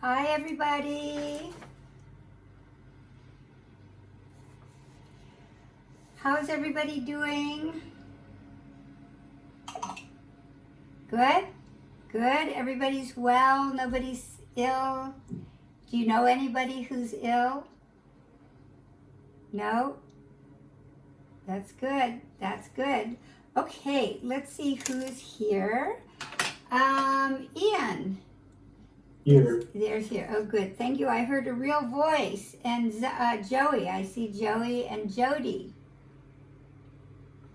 Hi, everybody. How's everybody doing? Good? Good? Everybody's well? Nobody's ill? Do you know anybody who's ill? No? That's good. That's good. Okay, let's see who's here. Ian. Here. There's here. Oh, good. Thank you. I heard a real voice. And Joey. I see Joey and Jody.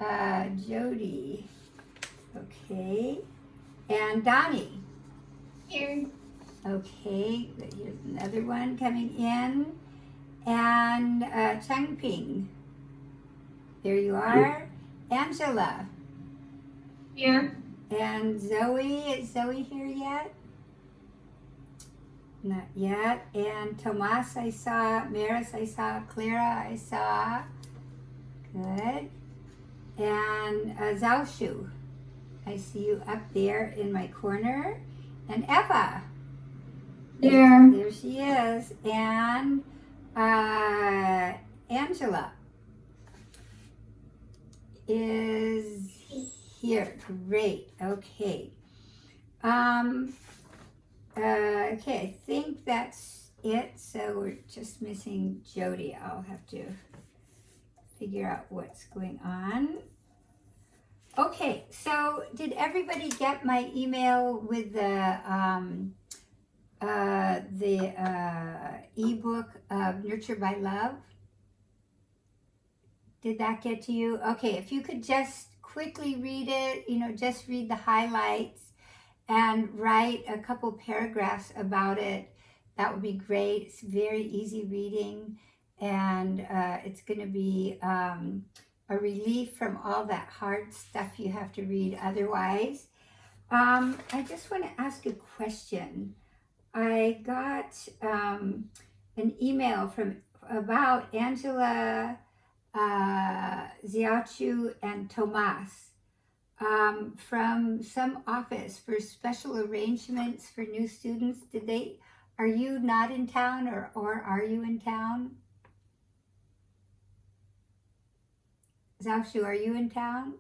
Jody. Okay. And Donnie. Here. Okay. Here's another one coming in. And Changping. There you are. Angela. Here. And Zoe. Is Zoe here yet? Not yet. And Tomas I saw. Maris I saw. Clara I saw. Good. And Zhaoshu. I see you up there in my corner. And Eva. There. There she is. And Angela is here. Great. Okay. Okay, I think that's it. So we're just missing Jody. I'll have to figure out what's going on. Okay, so did everybody get my email with the ebook of Nurture by Love? Did that get to you? Okay, if you could just quickly read it, just read the highlights and write a couple paragraphs about it, that would be great. It's very easy reading, and it's going to be a relief from all that hard stuff you have to read otherwise. I just want to ask a question. I got an email about Angela, Xiaochu, and Tomas from some office for special arrangements for new students. Are you not in town, or are you in town? Xiaoshu, are you in town?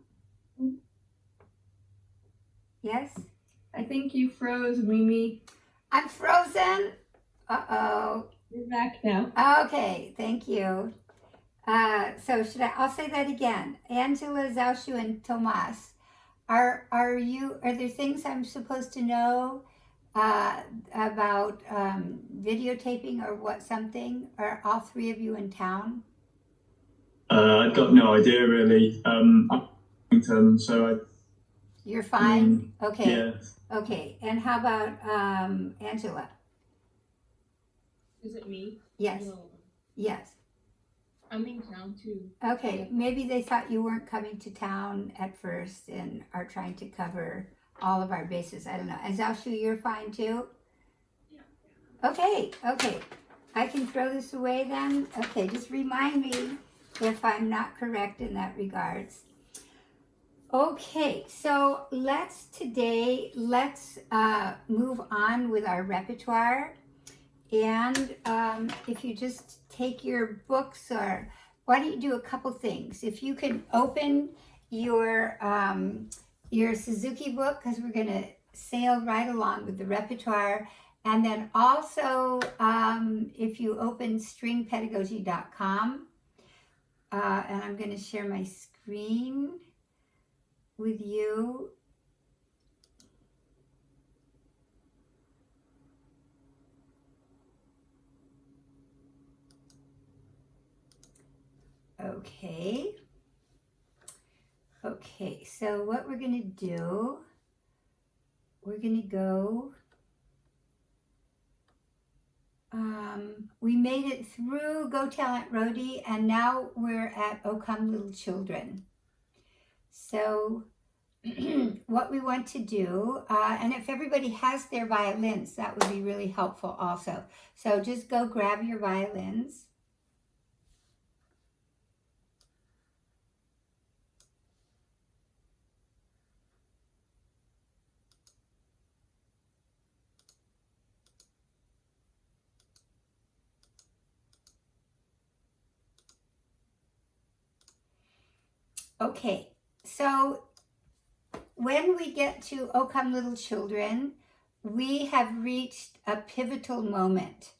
Yes? I think you froze, Mimi. I'm frozen? Uh-oh. You're back now. Okay, thank you. So I'll say that again. Angela, Xiaoshu, and Tomas. Are there things I'm supposed to know about videotaping or something? Are all three of you in town? I've got no idea really. You're fine? Okay. Yeah. Okay. And how about Angela? Is it me? Yes. No. Yes. I'm in town too. Okay. Maybe they thought you weren't coming to town at first and are trying to cover all of our bases. I don't know. And Xiaoshu, you're fine too? Yeah. Okay. Okay. I can throw this away then? Okay. Just remind me if I'm not correct in that regards. Okay, so let's move on with our repertoire. And if you just take your books, or why don't you do a couple things? If you can open your Suzuki book, because we're going to sail right along with the repertoire. And then also, if you open stringpedagogy.com, and I'm going to share my screen with you. Okay, so what we're going to do, we're going to go, we made it through Go Talent Roadie, and now we're at O Come Little Children. So what we want to do, and if everybody has their violins, that would be really helpful also. So just go grab your violins. Okay, so when we get to O Come Little Children, we have reached a pivotal moment.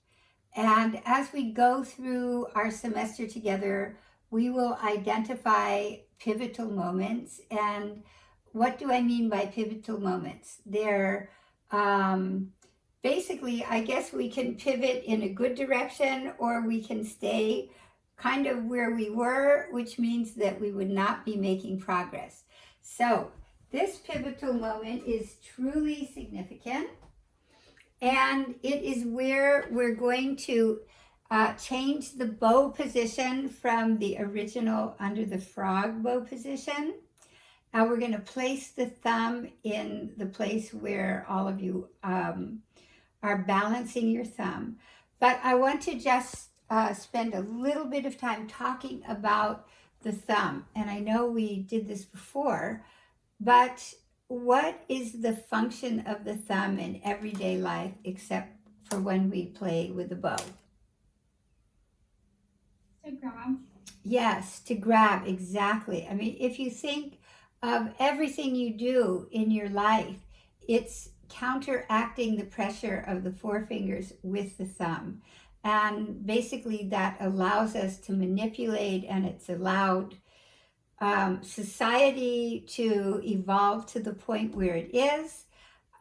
And as we go through our semester together, we will identify pivotal moments. And what do I mean by pivotal moments? They're basically, I guess we can pivot in a good direction or we can stay kind of where we were, which means that we would not be making progress. So, this pivotal moment is truly significant, and it is where we're going to change the bow position from the original under the frog bow position. And we're going to place the thumb in the place where all of you are balancing your thumb. But I want to just spend a little bit of time talking about the thumb. And I know we did this before, but what is the function of the thumb in everyday life except for when we play with the bow? To grab. Yes, to grab, exactly. I mean, if you think of everything you do in your life, it's counteracting the pressure of the forefingers with the thumb. And basically, that allows us to manipulate, and it's allowed society to evolve to the point where it is.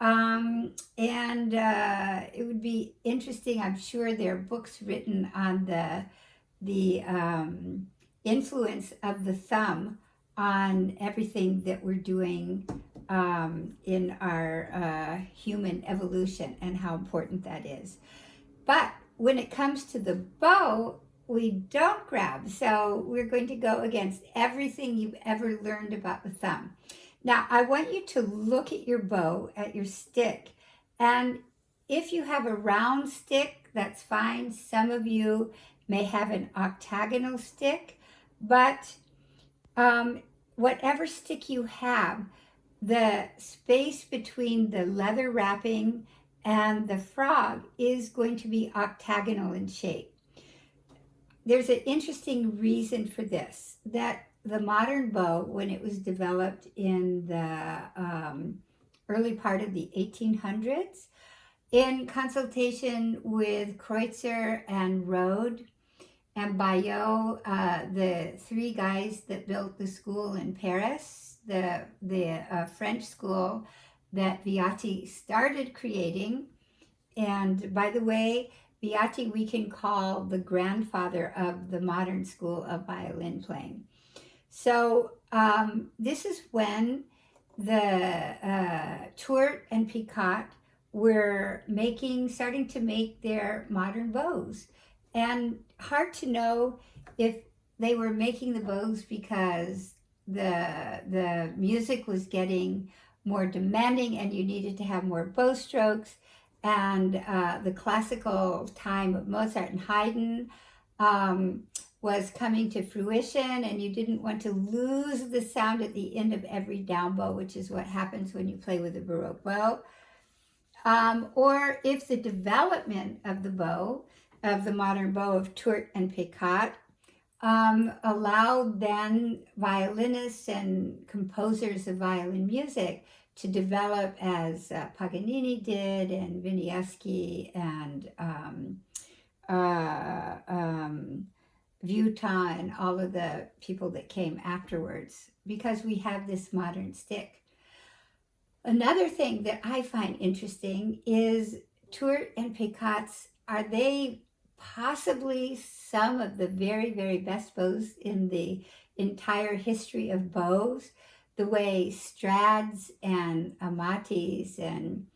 And it would be interesting. I'm sure there are books written on the influence of the thumb on everything that we're doing in our human evolution and how important that is. But when it comes to the bow, we don't grab. So we're going to go against everything you've ever learned about the thumb. Now, I want you to look at your bow, at your stick, and if you have a round stick, that's fine. Some of you may have an octagonal stick, but whatever stick you have, the space between the leather wrapping and the frog is going to be octagonal in shape. There's an interesting reason for this, that the modern bow, when it was developed in the early part of the 1800s, in consultation with Kreutzer and Rode and Bayeux, the three guys that built the school in Paris, the French school that Viatti started creating. And by the way, Viatti we can call the grandfather of the modern school of violin playing. So this is when the Tourt and Picot were starting to make their modern bows. And hard to know if they were making the bows because the music was getting more demanding and you needed to have more bow strokes, and the classical time of Mozart and Haydn was coming to fruition, and you didn't want to lose the sound at the end of every down bow, which is what happens when you play with a Baroque bow. Or if the development of the bow, of the modern bow of Tourt and Picot, allowed then violinists and composers of violin music to develop as Paganini did, and Wieniawski, and Vuitton, and all of the people that came afterwards, because we have this modern stick. Another thing that I find interesting is Tourt and Picot's, are they possibly some of the very, very best bows in the entire history of bows? The way Strads and Amatis and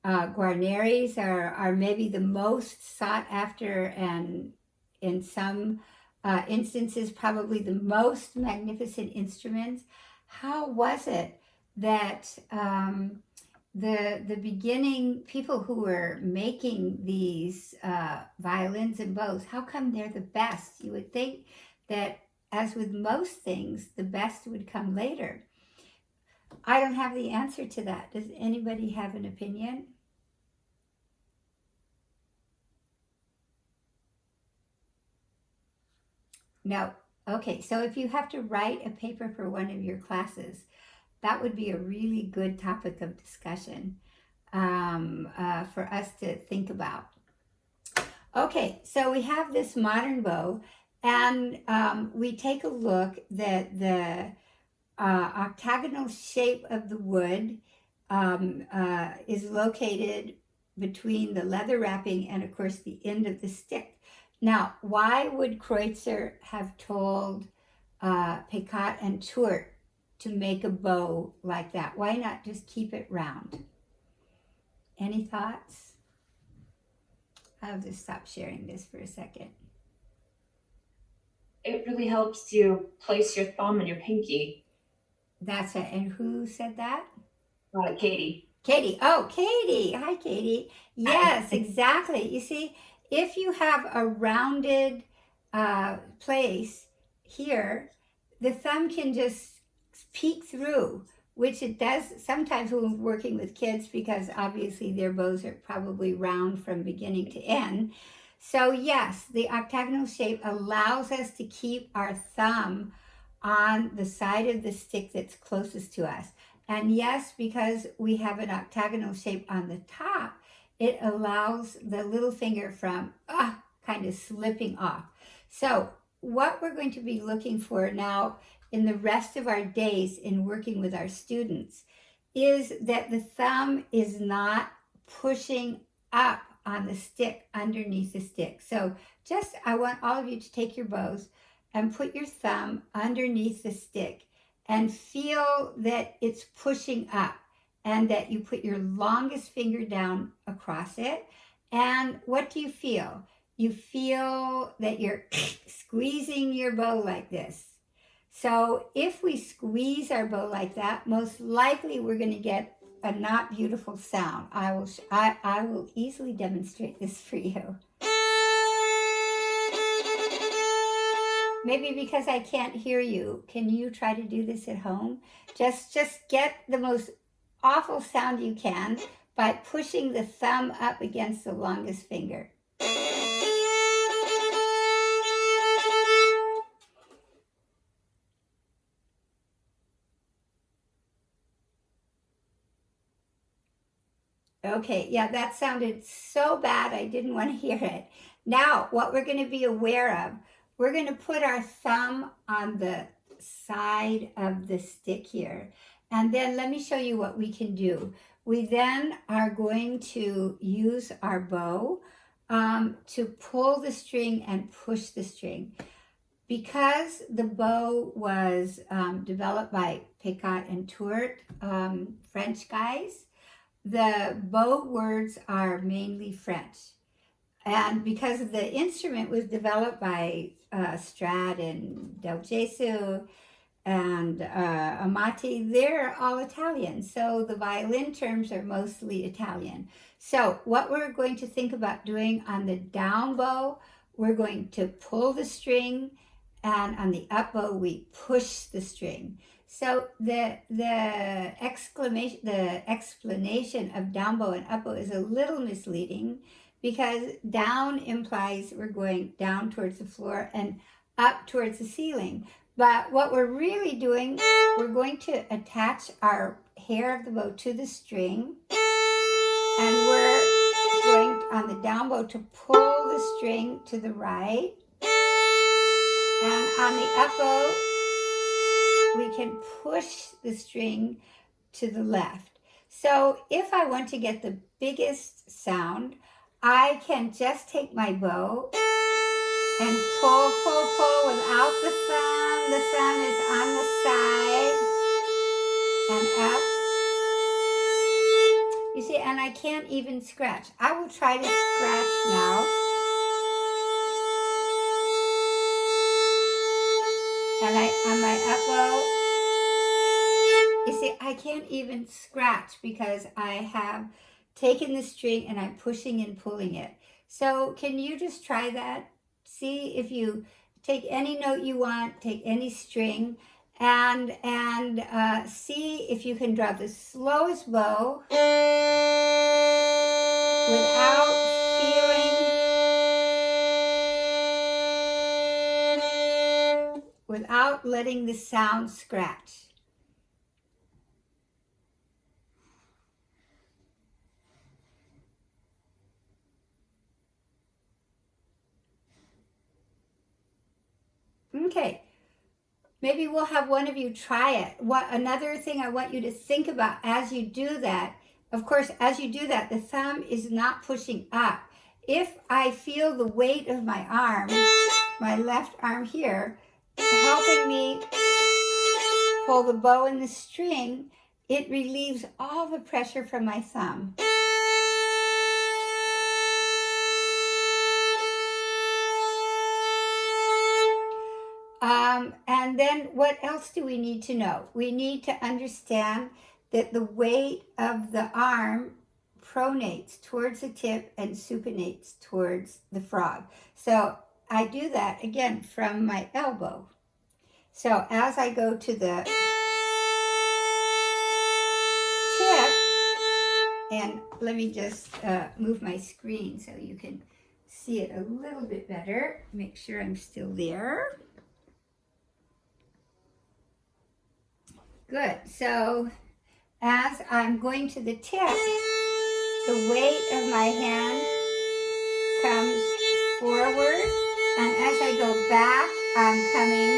Guarneris are maybe the most sought after, and in some instances probably the most magnificent instruments. How was it that the beginning people who were making these violins and bows, how come they're the best? You would think that, as with most things, the best would come later. I don't have the answer to that. Does anybody have an opinion? No. Okay, so if you have to write a paper for one of your classes, that would be a really good topic of discussion for us to think about. Okay, so we have this modern bow, and we take a look that the octagonal shape of the wood is located between the leather wrapping and, of course, the end of the stick. Now, why would Kreutzer have told Picot and Tourt to make a bow like that? Why not just keep it round? Any thoughts? I'll just stop sharing this for a second. It really helps you place your thumb and your pinky. That's it. And who said that? Katie. Katie. Oh, Katie. Hi, Katie. Yes, exactly. You see, if you have a rounded place here, the thumb can just peek through, which it does sometimes when we're working with kids, because obviously their bows are probably round from beginning to end. So yes, the octagonal shape allows us to keep our thumb on the side of the stick that's closest to us. And yes, because we have an octagonal shape on the top, it allows the little finger from kind of slipping off. So what we're going to be looking for now in the rest of our days in working with our students is that the thumb is not pushing up on the stick underneath the stick. So I want all of you to take your bows and put your thumb underneath the stick and feel that it's pushing up, and that you put your longest finger down across it. And what do you feel? You feel that you're squeezing your bow like this. So if we squeeze our bow like that, most likely we're going to get a not beautiful sound. I will easily demonstrate this for you. Maybe because I can't hear you, can you try to do this at home? Just get the most awful sound you can by pushing the thumb up against the longest finger. Okay, yeah, that sounded so bad I didn't want to hear it. Now, what we're going to be aware of, we're going to put our thumb on the side of the stick here. And then let me show you what we can do. We then are going to use our bow to pull the string and push the string. Because the bow was developed by Picot and Tourt, French guys, the bow words are mainly French. And because the instrument was developed by Strad and Del Gesù and Amati, they're all Italian. So the violin terms are mostly Italian. So what we're going to think about doing on the down bow, we're going to pull the string, and on the up bow, we push the string. So the explanation of down bow and up bow is a little misleading, because down implies we're going down towards the floor and up towards the ceiling. But what we're really doing, we're going to attach our hair of the bow to the string, and we're going on the down bow to pull the string to the right, and on the up bow we can push the string to the left. So if I want to get the biggest sound, I can just take my bow and pull without the thumb. The thumb is on the side and up. You see, and I can't even scratch. I will try to scratch now. And on my up bow, you see, I can't even scratch because I have taken the string and I'm pushing and pulling it. So can you just try that? See if you take any note you want, take any string, and see if you can draw the slowest bow without feeling without letting the sound scratch. Okay, maybe we'll have one of you try it. Another thing I want you to think about as you do that, of course, as you do that, the thumb is not pushing up. If I feel the weight of my arm, my left arm here, helping me pull the bow and the string, it relieves all the pressure from my thumb. And then what else do we need to know? We need to understand that the weight of the arm pronates towards the tip and supinates towards the frog. So I do that again from my elbow. So as I go to the tip, and let me just move my screen so you can see it a little bit better. Make sure I'm still there. Good. So as I'm going to the tip, the weight of my hand comes forward, and as I go back, I'm coming.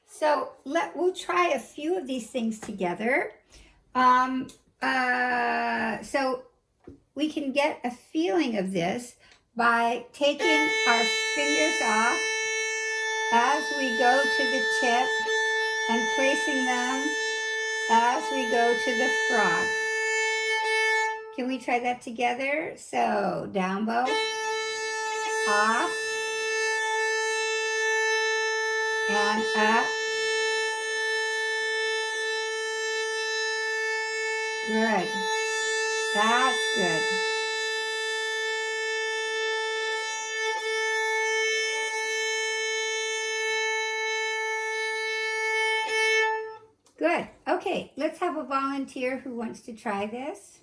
So we'll try a few of these things together. So we can get a feeling of this by taking our fingers off as we go to the tip and placing them as we go to the frog. Can we try that together? So down bow, off, and up. Good. That's good. Good. Okay, let's have a volunteer who wants to try this.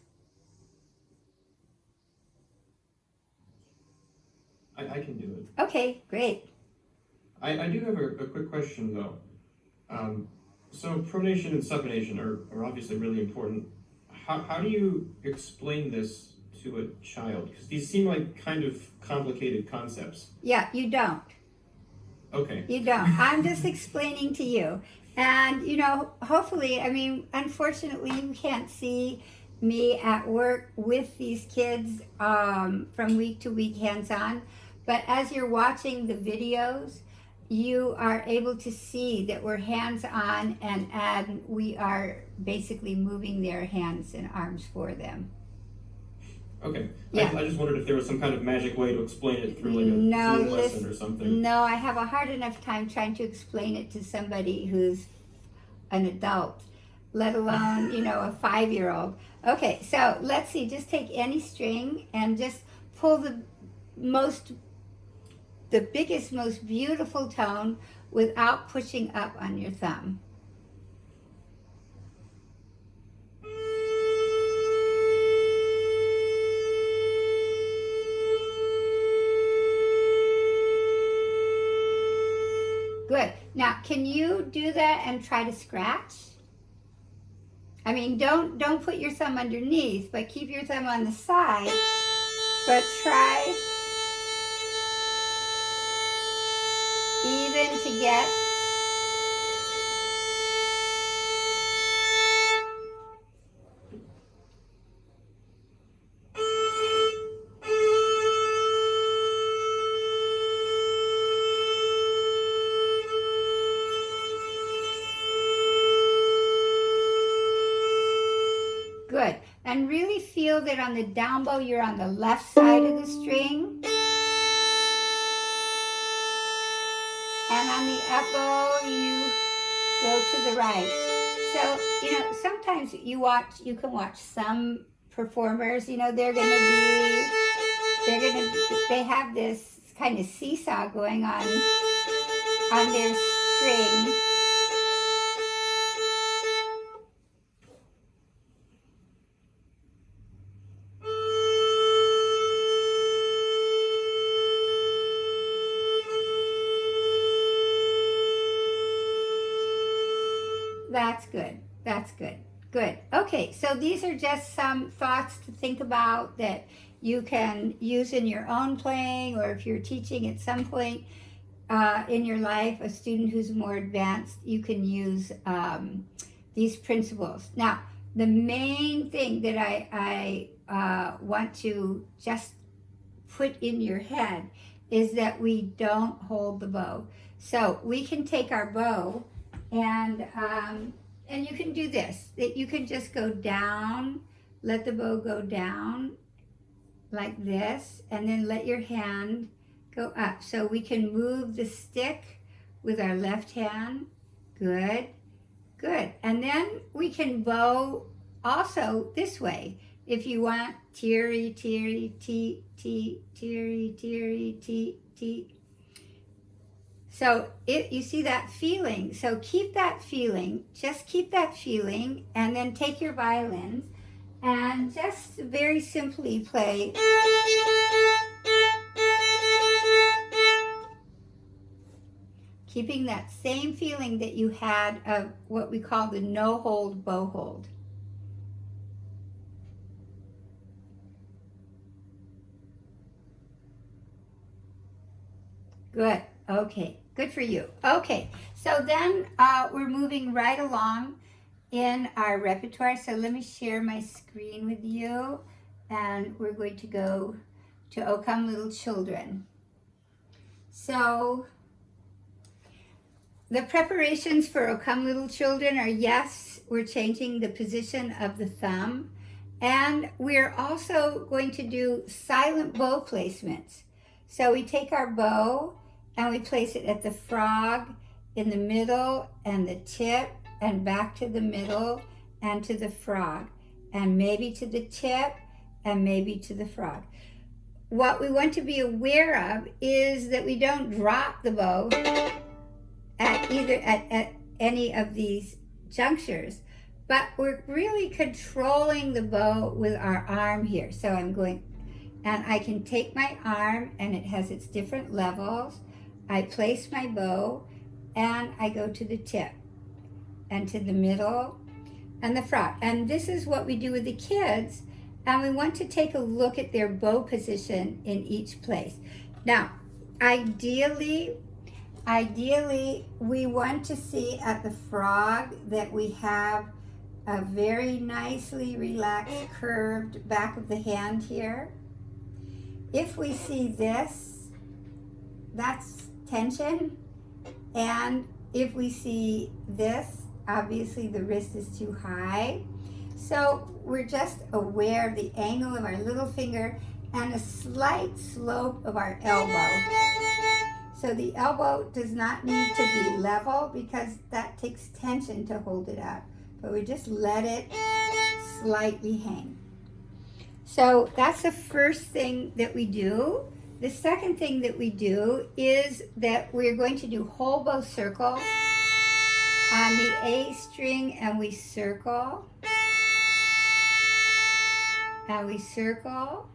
I can do it. Okay, great. I do have a quick question though. So pronation and supination are obviously really important. How do you explain this to a child? Because these seem like kind of complicated concepts. Yeah, you don't. Okay. You don't. I'm just explaining to you. And, hopefully, unfortunately, you can't see me at work with these kids from week to week hands-on. But as you're watching the videos, you are able to see that we're hands-on and we are basically moving their hands and arms for them. Okay. Yeah. I just wondered if there was some kind of magic way to explain it through like a Zoom lesson or something. No, I have a hard enough time trying to explain it to somebody who's an adult, let alone, a 5-year-old. Okay, so let's see, just take any string and just pull the biggest, most beautiful tone without pushing up on your thumb. Good. Now, can you do that and try to scratch? Don't put your thumb underneath, but keep your thumb on the side. But try even to get good. And really feel that on the down bow, you're on the left side of the string. And on the up bow, you go to the right. So, sometimes you can watch some performers, they have this kind of seesaw going on their string. good. Good. Okay, so these are just some thoughts to think about that you can use in your own playing, or if you're teaching at some point in your life a student who's more advanced, you can use these principles. Now, the main thing that I want to just put in your head is that we don't hold the bow. So we can take our bow and you can do this, that you can just go down, let the bow go down like this, and then let your hand go up. So we can move the stick with our left hand. Good, good. And then we can bow also this way. If you want, teary, teary, tee, tee, teary, teary, tee, tee. So you see that feeling. So keep that feeling, just keep that feeling, and then take your violins and just very simply play. Keeping that same feeling that you had of what we call the no-hold bow hold. Good. Okay. Good for you. Okay. So then we're moving right along in our repertoire. So let me share my screen with you, and we're going to go to O Come Little Children. So the preparations for O Come Little Children are, yes, we're changing the position of the thumb, and we're also going to do silent bow placements. So we take our bow and we place it at the frog, in the middle, and the tip, and back to the middle, and to the frog, and maybe to the tip, and maybe to the frog. What we want to be aware of is that we don't drop the bow at any of these junctures, but we're really controlling the bow with our arm here. So I'm going, and I can take my arm, and it has its different levels. I place my bow, and I go to the tip, and to the middle, and the frog. And this is what we do with the kids, and we want to take a look at their bow position in each place. Now, ideally, we want to see at the frog that we have a very nicely relaxed, curved back of the hand here. If we see this, that's tension. And if we see this, obviously the wrist is too high. So we're just aware of the angle of our little finger and a slight slope of our elbow. So the elbow does not need to be level because that takes tension to hold it up. But we just let it slightly hang. So that's the first thing that we do. The second thing that we do is that we're going to do whole bow circle on the A string, and we circle, and we circle.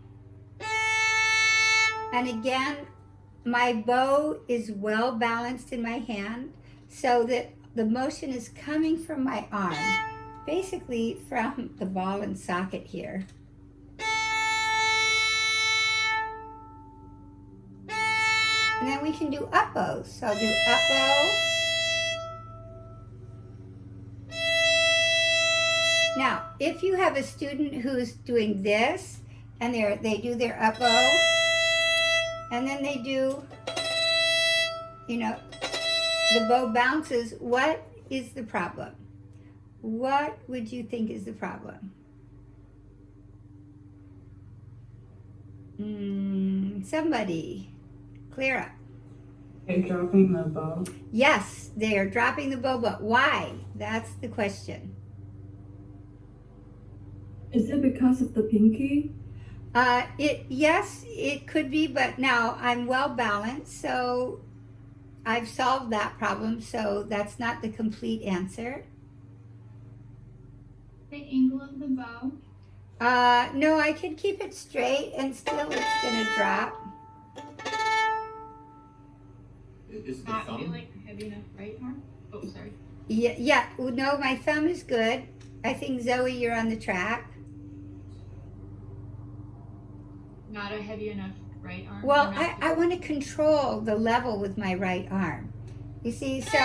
And again, my bow is well balanced in my hand so that the motion is coming from my arm, basically from the ball and socket here. And then we can do up bows. So I'll do up bow. Now, if you have a student who's doing this, and they do their up bow, and then they do, the bow bounces, what is the problem? What would you think is the problem? Somebody. Clear up. They're dropping the bow. Yes, they are dropping the bow, but why? That's the question. Is it because of the pinky? Yes, it could be, but now I'm well balanced, so I've solved that problem, so that's not the complete answer. The angle of the bow? No, I can keep it straight and still it's gonna drop. Is the Not thumb? feel like heavy enough right arm? Oh, sorry. Yeah, no, my thumb is good. I think, Zoe, you're on the track. Not a heavy enough right arm? Well, Or not I want to control the level with my right arm. You see, so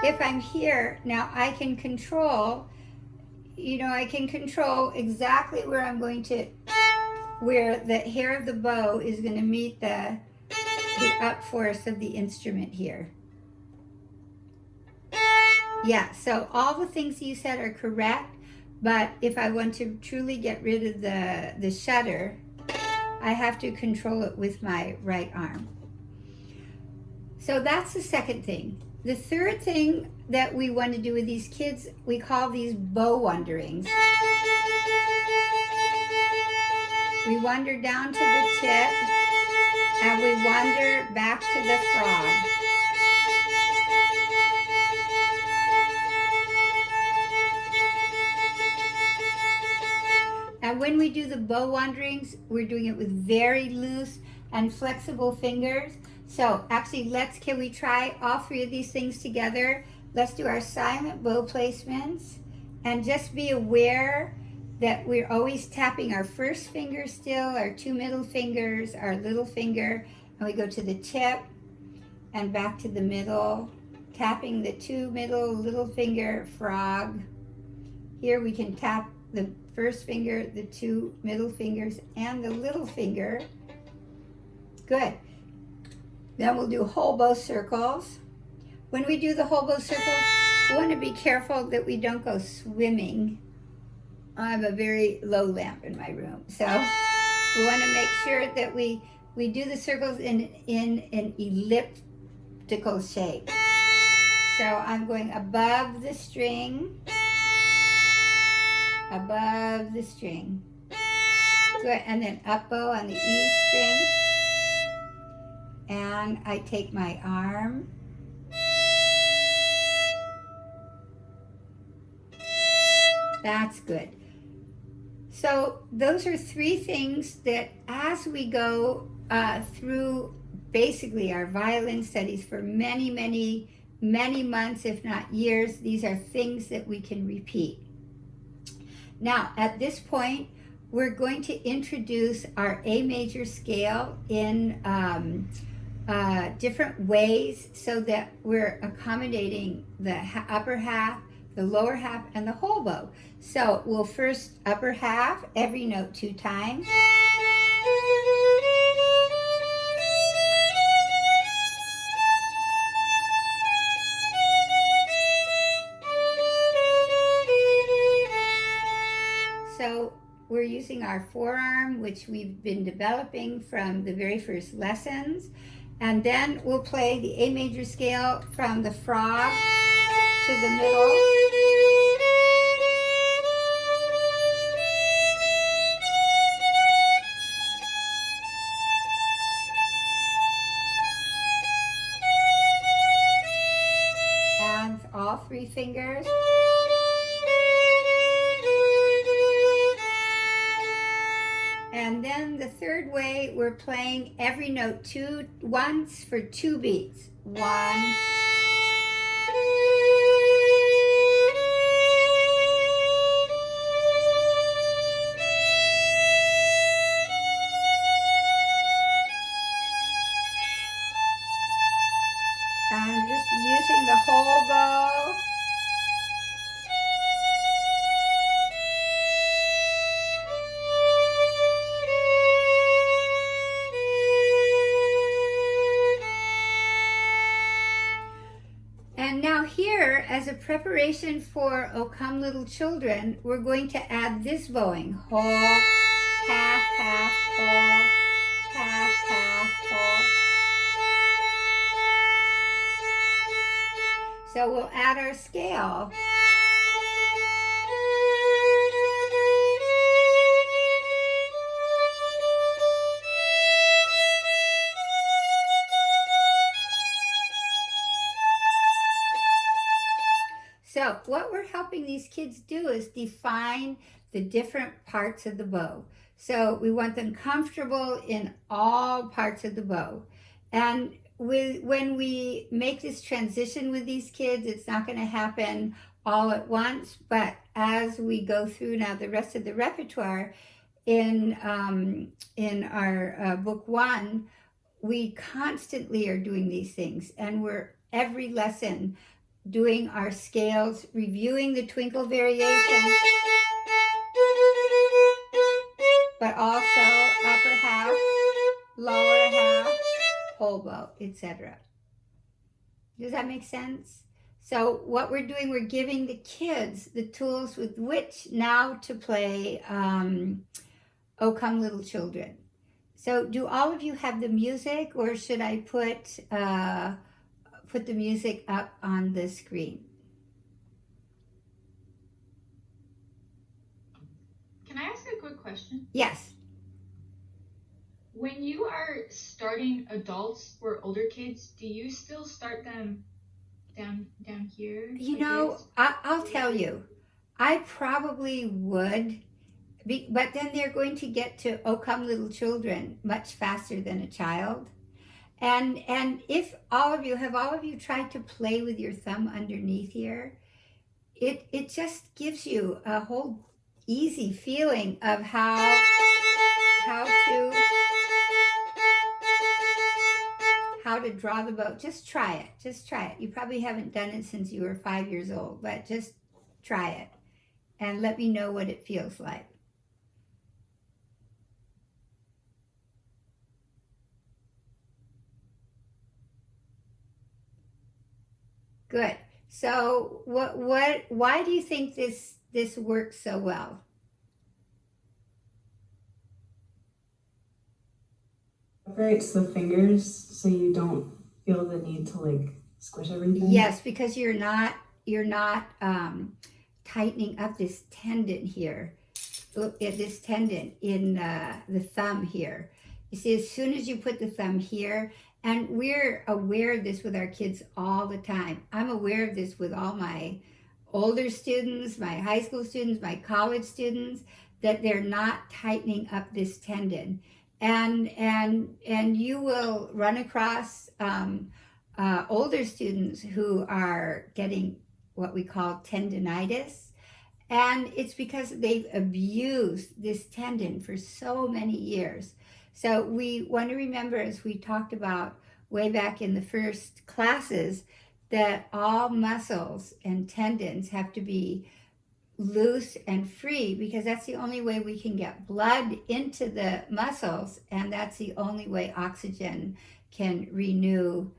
if I'm here, now I can control, I can control exactly where I'm going to, where the hair of the bow is going to meet the up force of the instrument here. Yeah, so all the things you said are correct, but if I want to truly get rid of the shutter, I have to control it with my right arm. So that's the second thing. The third thing that we want to do with these kids, we call these bow wanderings. We wander down to the tip and we wander back to the frog. And when we do the bow wanderings, we're doing it with very loose and flexible fingers. So actually, can we try all three of these things together? Let's do our silent bow placements and just be aware that we're always tapping our first finger still, our two middle fingers, our little finger, and we go to the tip and back to the middle, tapping the two middle little finger frog. Here we can tap the first finger, the two middle fingers, and the little finger. Good. Then we'll do whole bow circles. When we do the whole bow circles, we want to be careful that we don't go swimming. I have a very low lamp in my room, so we want to make sure that we do the circles in an elliptical shape. So I'm going above the string, above the string. Good, and then up bow on the E string. And I take my arm. That's good. So those are three things that as we go through basically our violin studies for many, many, many months, if not years, these are things that we can repeat. Now, at this point, we're going to introduce our A major scale in different ways so that we're accommodating the upper half, the lower half, and the whole bow. So we'll first upper half, every note 2 times. So we're using our forearm, which we've been developing from the very first lessons. And then we'll play the A major scale from the frog to the middle. And all 3 fingers. And then the third way, we're playing every note once for 2 beats. 1. And just using the whole bow. And now here, as a preparation for O Come Little Children, we're going to add this bowing. Whole, half, half, whole, half, half, whole. So we'll add our scale. So what we're helping these kids do is define the different parts of the bow. So we want them comfortable in all parts of the bow. And when we make this transition with these kids, it's not going to happen all at once, but as we go through now the rest of the repertoire in our book one, we constantly are doing these things, and we're every lesson doing our scales, reviewing the twinkle variation, but also upper half, lower half, whole bow, etc. Does that make sense? So what we're doing, we're giving the kids the tools with which now to play "O Come Little Children." So do all of you have the music, or should I put the music up on the screen? Can I ask a quick question? Yes. When you are starting adults or older kids, do you still start them down here? You like know, this? I'll tell you, I probably would, but then they're going to get to "O Come Little Children" much faster than a child. And if all of you tried to play with your thumb underneath here, it just gives you a whole easy feeling of how to draw the bow. Just try it. You probably haven't done it since you were 5 years old, but just try it and let me know what it feels like. Good. So why do you think this works so well? Separates the fingers so you don't feel the need to like squish everything. Yes, because you're not tightening up this tendon here. This tendon in the thumb here. You see, as soon as you put the thumb here, and we're aware of this with our kids all the time. I'm aware of this with all my older students, my high school students, my college students, that they're not tightening up this tendon. And you will run across older students who are getting what we call tendinitis, and it's because they've abused this tendon for so many years. So we want to remember, as we talked about way back in the first classes, that all muscles and tendons have to be loose and free, because that's the only way we can get blood into the muscles, and that's the only way oxygen can renew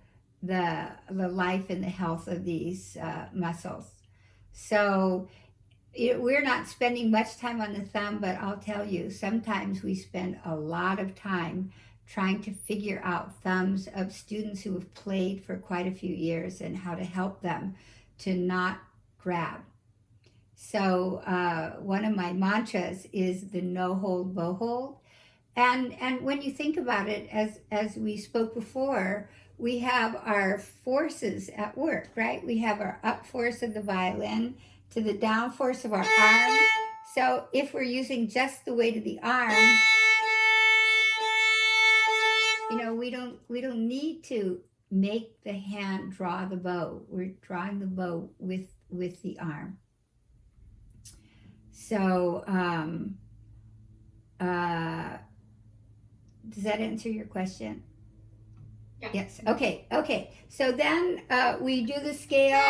the life and the health of these muscles. So we're not spending much time on the thumb, but I'll tell you, sometimes we spend a lot of time trying to figure out thumbs of students who have played for quite a few years and how to help them to not grab. So one of my mantras is the no hold, bow hold. And when you think about it, as we spoke before, we have our forces at work, right? We have our up force of the violin to the down force of our arm. So if we're using just the weight of the arm, we don't need to make the hand draw the bow. We're drawing the bow with the arm. So does that answer your question? Yeah. Yes. Okay. So then we do the scale.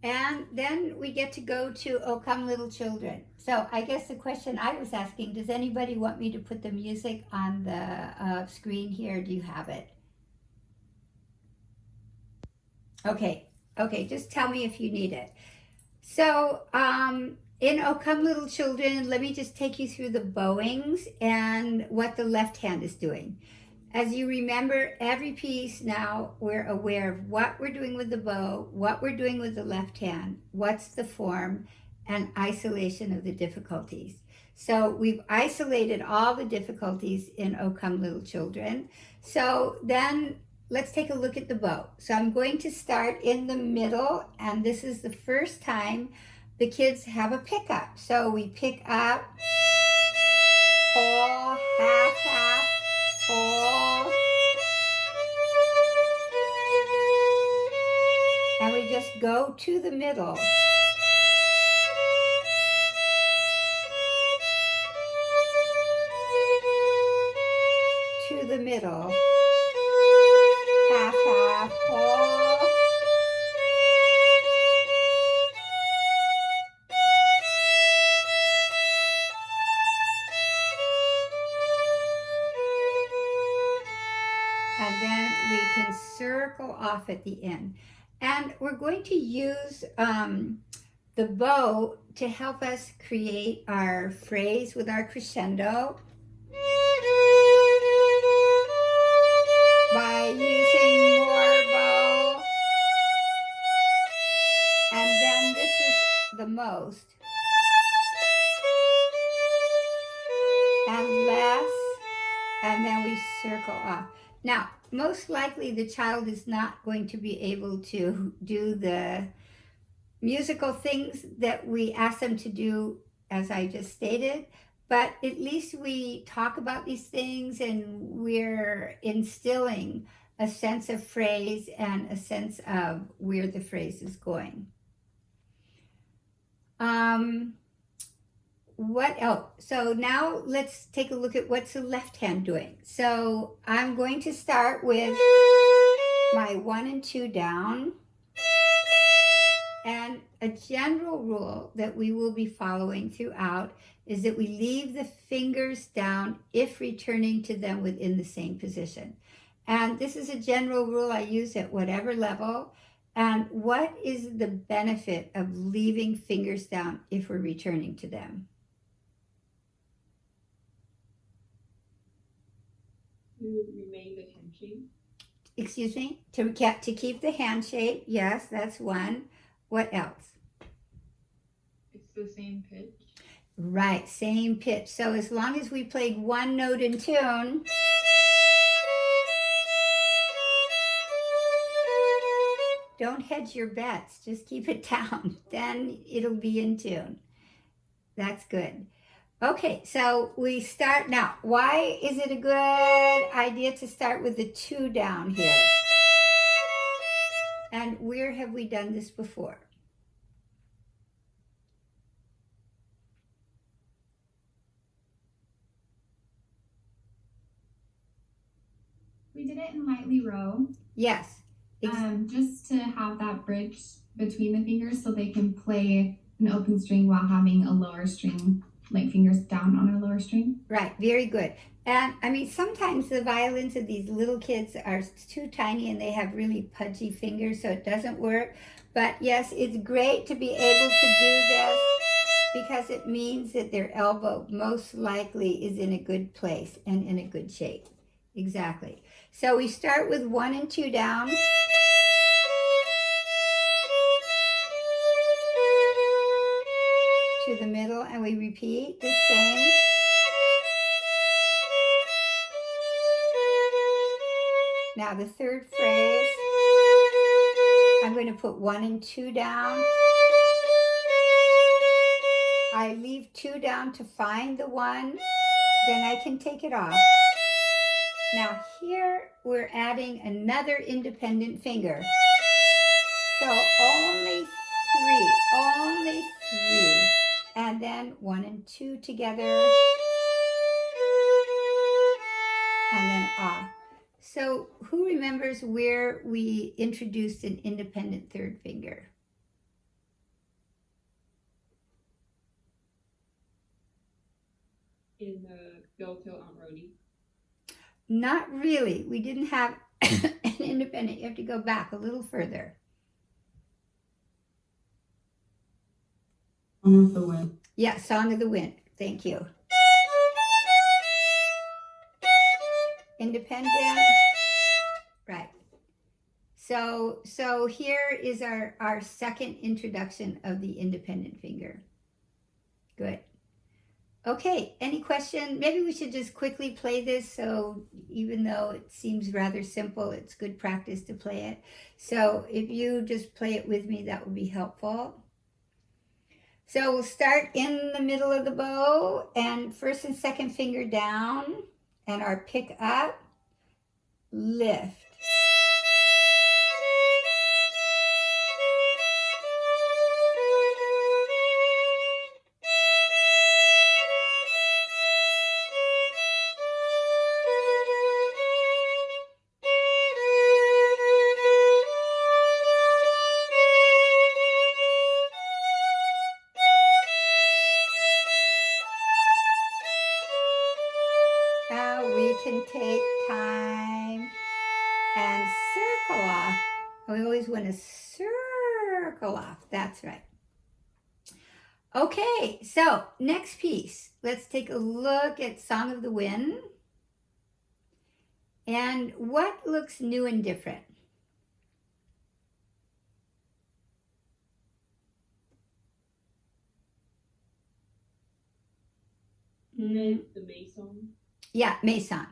And then we get to go to "O Come Little Children." So I guess the question I was asking, does anybody want me to put the music on the screen here? Do you have it? Okay, just tell me if you need it. So in "O Come Little Children," let me just take you through the bowings and what the left hand is doing. As you remember, every piece now, we're aware of what we're doing with the bow, what we're doing with the left hand, what's the form, and isolation of the difficulties. So we've isolated all the difficulties in "O Come Little Children." So then let's take a look at the bow. So I'm going to start in the middle, and this is the first time the kids have a pickup. So we pick up, whole, half, half, whole. And we just go to the middle. To the middle. Half, half, whole. And then we can circle off at the end. And we're going to use the bow to help us create our phrase with our crescendo by using more bow. And then this is the most. And less. And then we circle off. Now, most likely the child is not going to be able to do the musical things that we ask them to do, as I just stated, but at least we talk about these things and we're instilling a sense of phrase and a sense of where the phrase is going. What else? So now let's take a look at what's the left hand doing. So I'm going to start with my 1 and 2 down. And a general rule that we will be following throughout is that we leave the fingers down if returning to them within the same position. And this is a general rule I use at whatever level. And what is the benefit of leaving fingers down if we're returning to them? To remain the hand shape. Excuse me? To keep the hand shape. Yes, that's one. What else? It's the same pitch. Right, same pitch. So as long as we played one note in tune, don't hedge your bets. Just keep it down. Then it'll be in tune. That's good. Okay, so we start now. Why is it a good idea to start with the 2 down here? And where have we done this before? We did it in lightly row. Yes. Just to have that bridge between the fingers so they can play an open string while having a lower string, like fingers down on a lower string. Right, very good. And I mean, sometimes the violins of these little kids are too tiny and they have really pudgy fingers, so it doesn't work. But yes, it's great to be able to do this because it means that their elbow most likely is in a good place and in a good shape. Exactly. So we start with 1 and 2 down. To the middle, and we repeat the same. Now the third phrase, I'm going to put 1 and 2 down. I leave 2 down to find the 1, then I can take it off. Now here we're adding another independent finger. So only 3, and then 1 and 2 together, and then off. So who remembers where we introduced an independent third finger? In the Go Till Aunt Rhody. Not really. We didn't have an independent. You have to go back a little further. Song of the Wind. Yeah, Song of the Wind. Thank you. Independent. Right. So here is our second introduction of the independent finger. Good. Okay, any question? Maybe we should just quickly play this, so even though it seems rather simple, it's good practice to play it. So if you just play it with me, that would be helpful. So we'll start in the middle of the bow and first and second finger down and our pick up, lift. We can take time and circle off. We always want to circle off. That's right. Okay, so next piece. Let's take a look at Song of the Wind. And what looks new and different? The Mason. Yeah, Mason.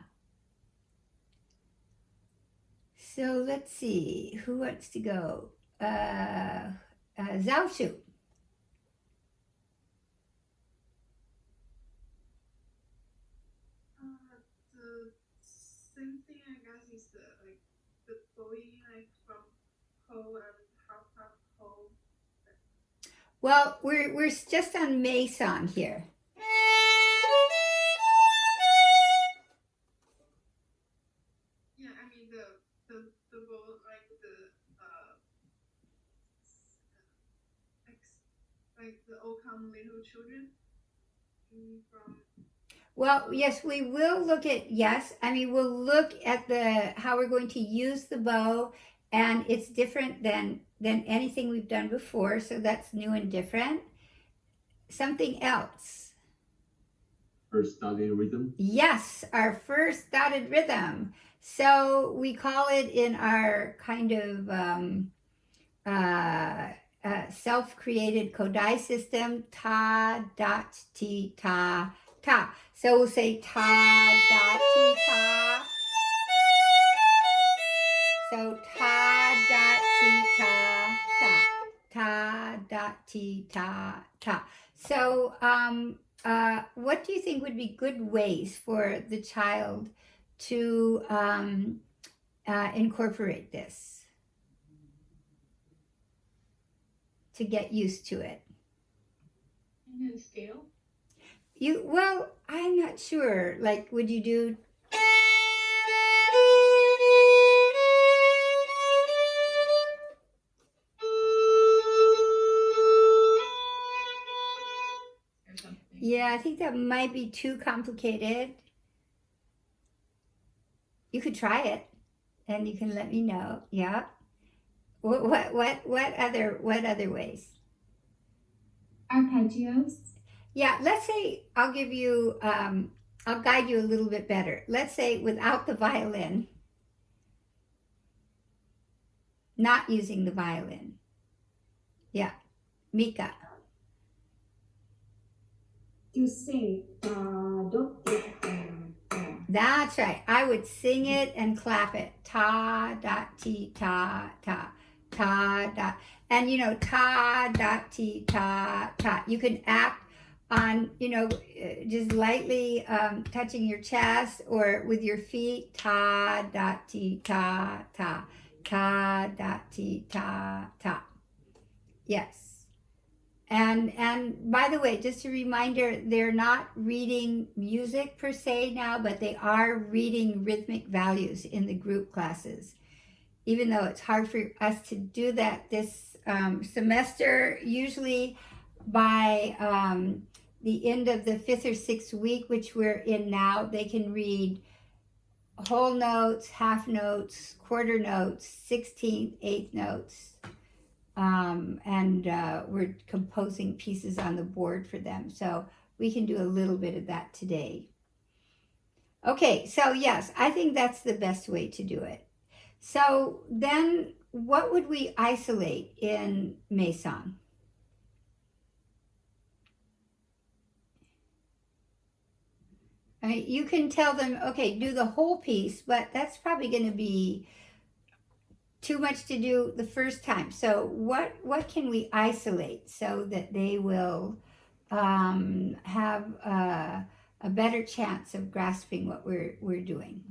So let's see, who wants to go? Zhao Shu. The same thing, I guess, is the bowing from pole and half pole. Well, we're just on Mason here. Yeah, I mean the bow the O Come Little Children from. Well, yes, we will look at, yes, I mean, we'll look at how we're going to use the bow, and it's different than anything we've done before, so that's new and different. Something else. First dotted rhythm. Yes, our first dotted rhythm. So we call it in our kind of self-created Kodai system, ta, dot, ti, ta, ta. So we'll say ta, dot, ti, ta. So ta, dot, ti, ta, ta. Ta, dot, ti, ta, ta. So what do you think would be good ways for the child to incorporate this, to get used to it? And then scale. Well, I'm not sure. Like, would you do? Or something. Yeah, I think that might be too complicated. You could try it, and you can let me know. Yeah. What other ways? Arpeggios. Yeah, let's say I'll give you, I'll guide you a little bit better. Let's say without the violin, not using the violin. Yeah, Mika. You sing That's right. I would sing it and clap it. Ta, dot, ti, ta, ta. Ta, dot. And, ta, dot, ti, ta, ta. You can act on, just lightly touching your chest or with your feet. Ta, dot, ti, ta, ta. Ta, dot, ti, ta, ta. Yes. And by the way, just a reminder, they're not reading music per se now, but they are reading rhythmic values in the group classes. Even though it's hard for us to do that this semester, usually by the end of the 5th or 6th week, which we're in now, they can read whole notes, half notes, quarter notes, 16th, 8th notes. And we're composing pieces on the board for them. So we can do a little bit of that today. Okay, so yes, I think that's the best way to do it. So then what would we isolate in Maison? You can tell them, okay, do the whole piece, but that's probably going to be too much to do the first time. So what can we isolate so that they will have a better chance of grasping what we're doing?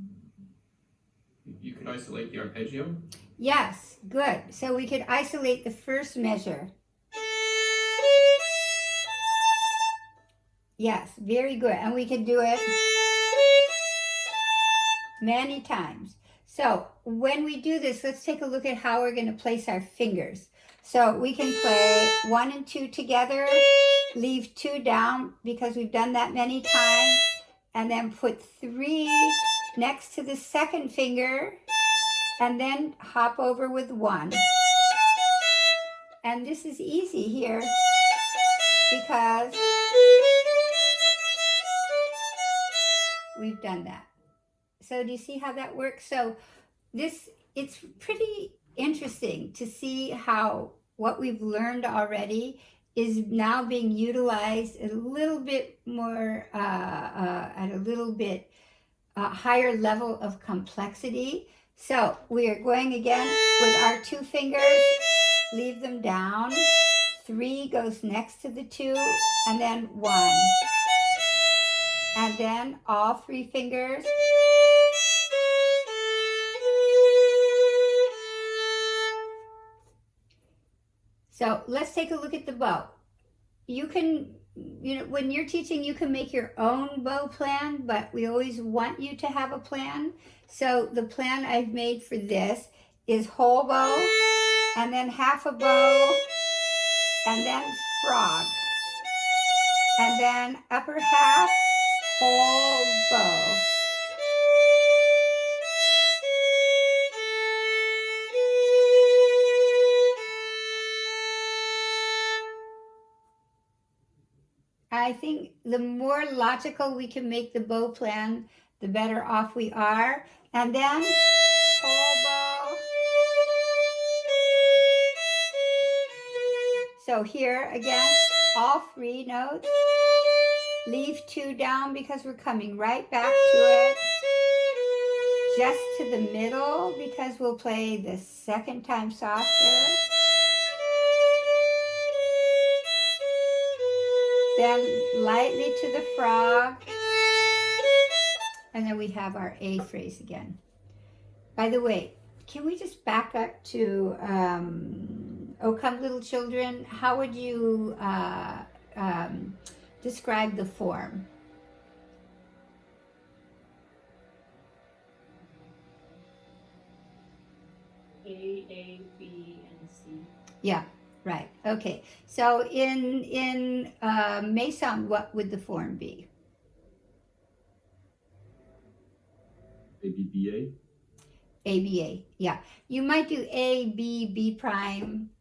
You could isolate the arpeggio. Yes, good. So we could isolate the first measure. Yes, very good. And we could do it many times. So when we do this, let's take a look at how we're going to place our fingers. So we can play 1 and 2 together, leave 2 down because we've done that many times, and then put 3 next to the second finger, and then hop over with 1. And this is easy here because we've done that. So do you see how that works? So it's pretty interesting to see how what we've learned already is now being utilized a little bit more at a little bit higher level of complexity. So we are going again with our 2 fingers, leave them down. 3 goes next to the 2, and then 1. And then all 3 fingers. So let's take a look at the bow. You can, when you're teaching, you can make your own bow plan, but we always want you to have a plan. So the plan I've made for this is whole bow, and then half a bow, and then frog, and then upper half, whole bow. I think the more logical we can make the bow plan, the better off we are. And then whole bow. So here again, all 3 notes. Leave 2 down because we're coming right back to it. Just to the middle because we'll play the second time softer. Then lightly to the frog. And then we have our A phrase again. By the way, can we just back up to "O Come Little Children"? How would you describe the form? A, B, and C. Yeah, right. Okay. So in Mason, what would the form be? ABBA. ABA. Yeah. You might do A, B, B prime,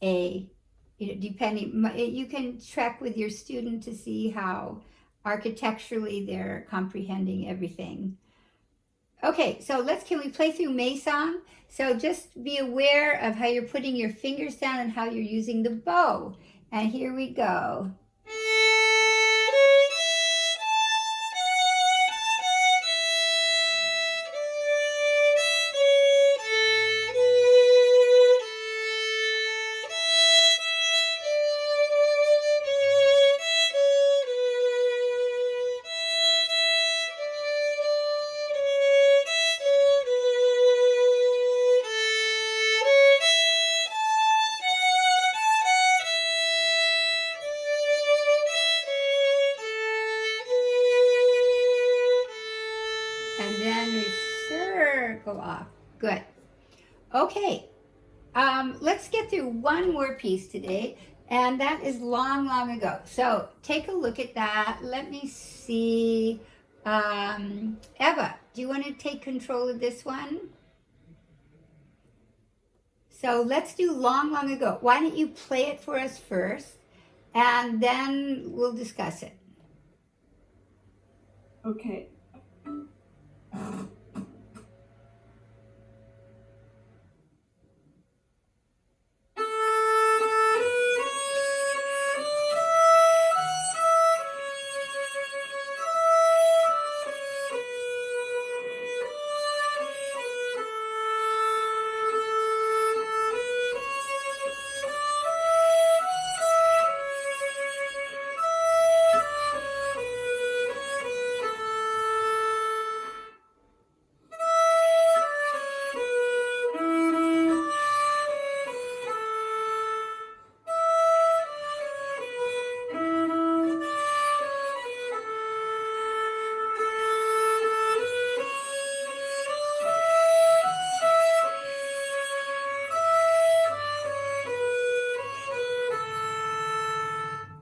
A. Depending. You can check with your student to see how architecturally they're comprehending everything. Okay, so can we play through Mason? So just be aware of how you're putting your fingers down and how you're using the bow. And here we go. And then we circle off. Good. Okay. Let's get through one more piece today, and that is long, long ago. So take a look at that. Let me see. Eva, do you want to take control of this one? So let's do long, long ago. Why don't you play it for us first, and then we'll discuss it. Okay.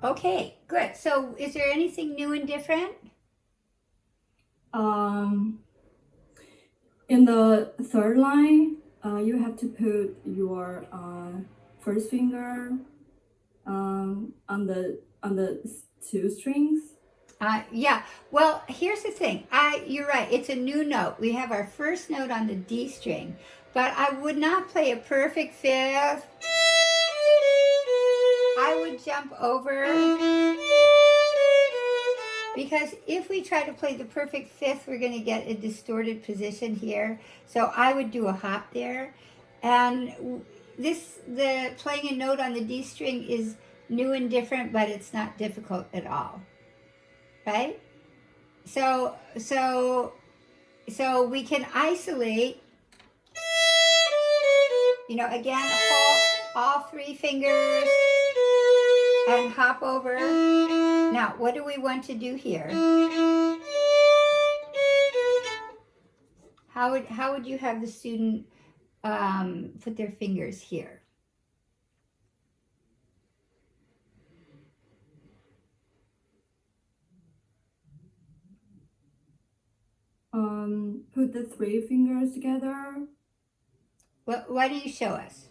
Okay, good. So is there anything new and different? In the third line, you have to put your first finger on the two strings. Yeah. Well, here's the thing. You're right. It's a new note. We have our first note on the D string, but I would not play a perfect fifth. I would jump over, because if we try to play the perfect fifth, we're going to get a distorted position here. So I would do a hop there. And the playing a note on the D string is new and different, but it's not difficult at all. Right? So we can isolate, again, hold all three fingers and hop over. Now, what do we want to do here? How would you have the student put their fingers here? Put the three fingers together. Well, why don't you show us?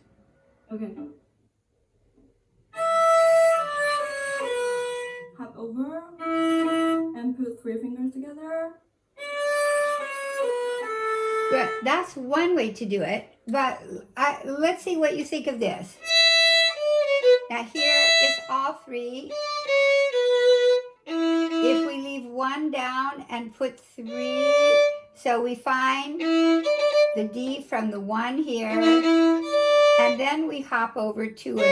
Okay. Hop over and put three fingers together. Good. That's one way to do it. But let's see what you think of this. Now here is all three. If we leave one down and put three, so we find the D from the one here, and then we hop over 2 and 1.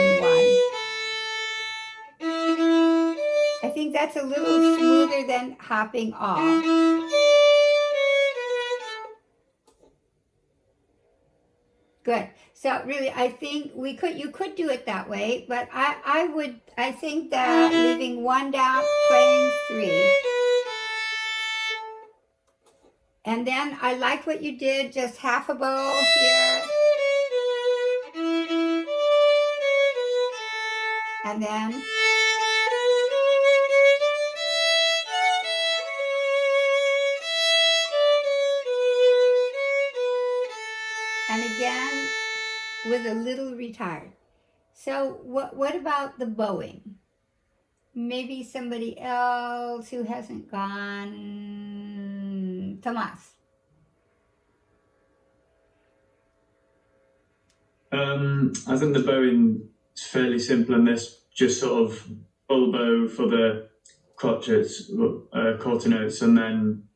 I think that's a little smoother than hopping all. Good. So really, I think you could do it that way, but I think that leaving one down, playing 3. And then I like what you did, just half a bow here. And then again with a little retard. So what about the bowing? Maybe somebody else who hasn't gone. Tomas. I think the bowing is fairly simple in this, just sort of full bow for the crotchets, quarter notes, and then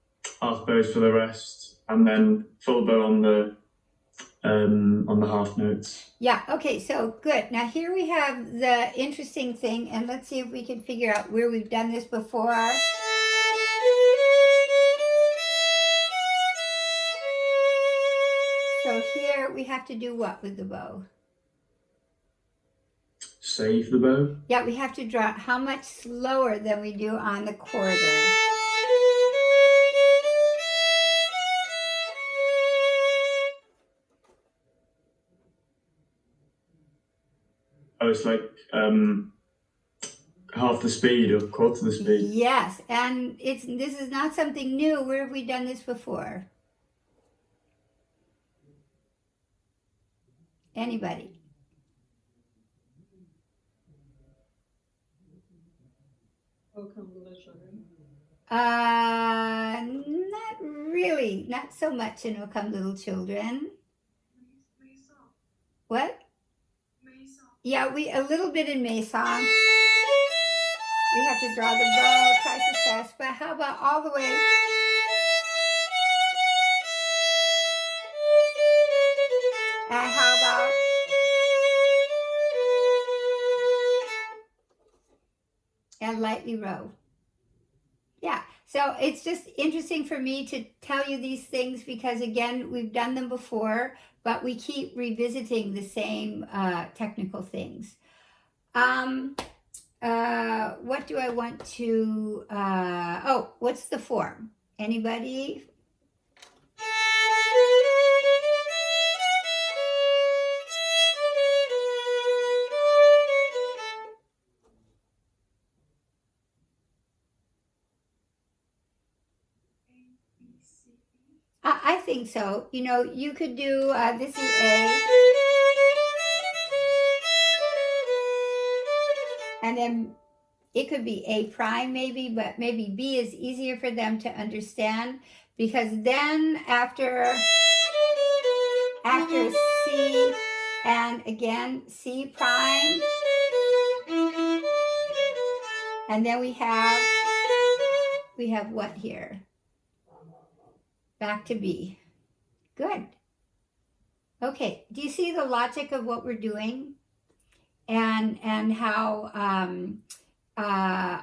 half bows for the rest, and then full bow on the half notes. Yeah, okay, so good. Now here we have the interesting thing, and let's see if we can figure out where we've done this before. So here we have to do what with the bow? Save the bow? Yeah, we have to draw how much slower than we do on the quarter. Oh, it's like half the speed or quarter the speed. Yes, and this is not something new. Where have we done this before? Anybody? Oh, come little children. Not really. Not so much in O Come Little Children. What? Yeah, a little bit in May Song. We have to draw the bow twice as fast, but how about all the way? And how about and lightly row? Yeah, so it's just interesting for me to tell you these things because, again, we've done them before, but we keep revisiting the same technical things. What do I want to, what's the form? Anybody? think so. You know, you could do, this is A. And then it could be A prime maybe, but maybe B is easier for them to understand, because then after C and again C prime, and then we have what here? Back to B. Good. Okay, do you see the logic of what we're doing? And how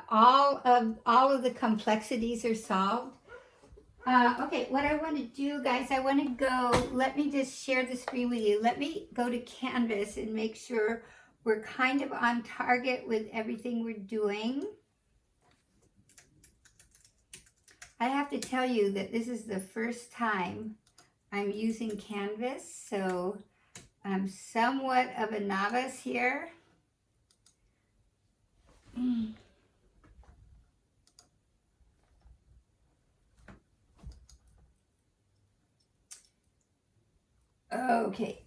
all of the complexities are solved. Okay, what I want to do, guys, I want to go, let me just share the screen with you. Let me go to Canvas and make sure we're kind of on target with everything we're doing. I have to tell you that this is the first time I'm using Canvas, so I'm somewhat of a novice here. Okay.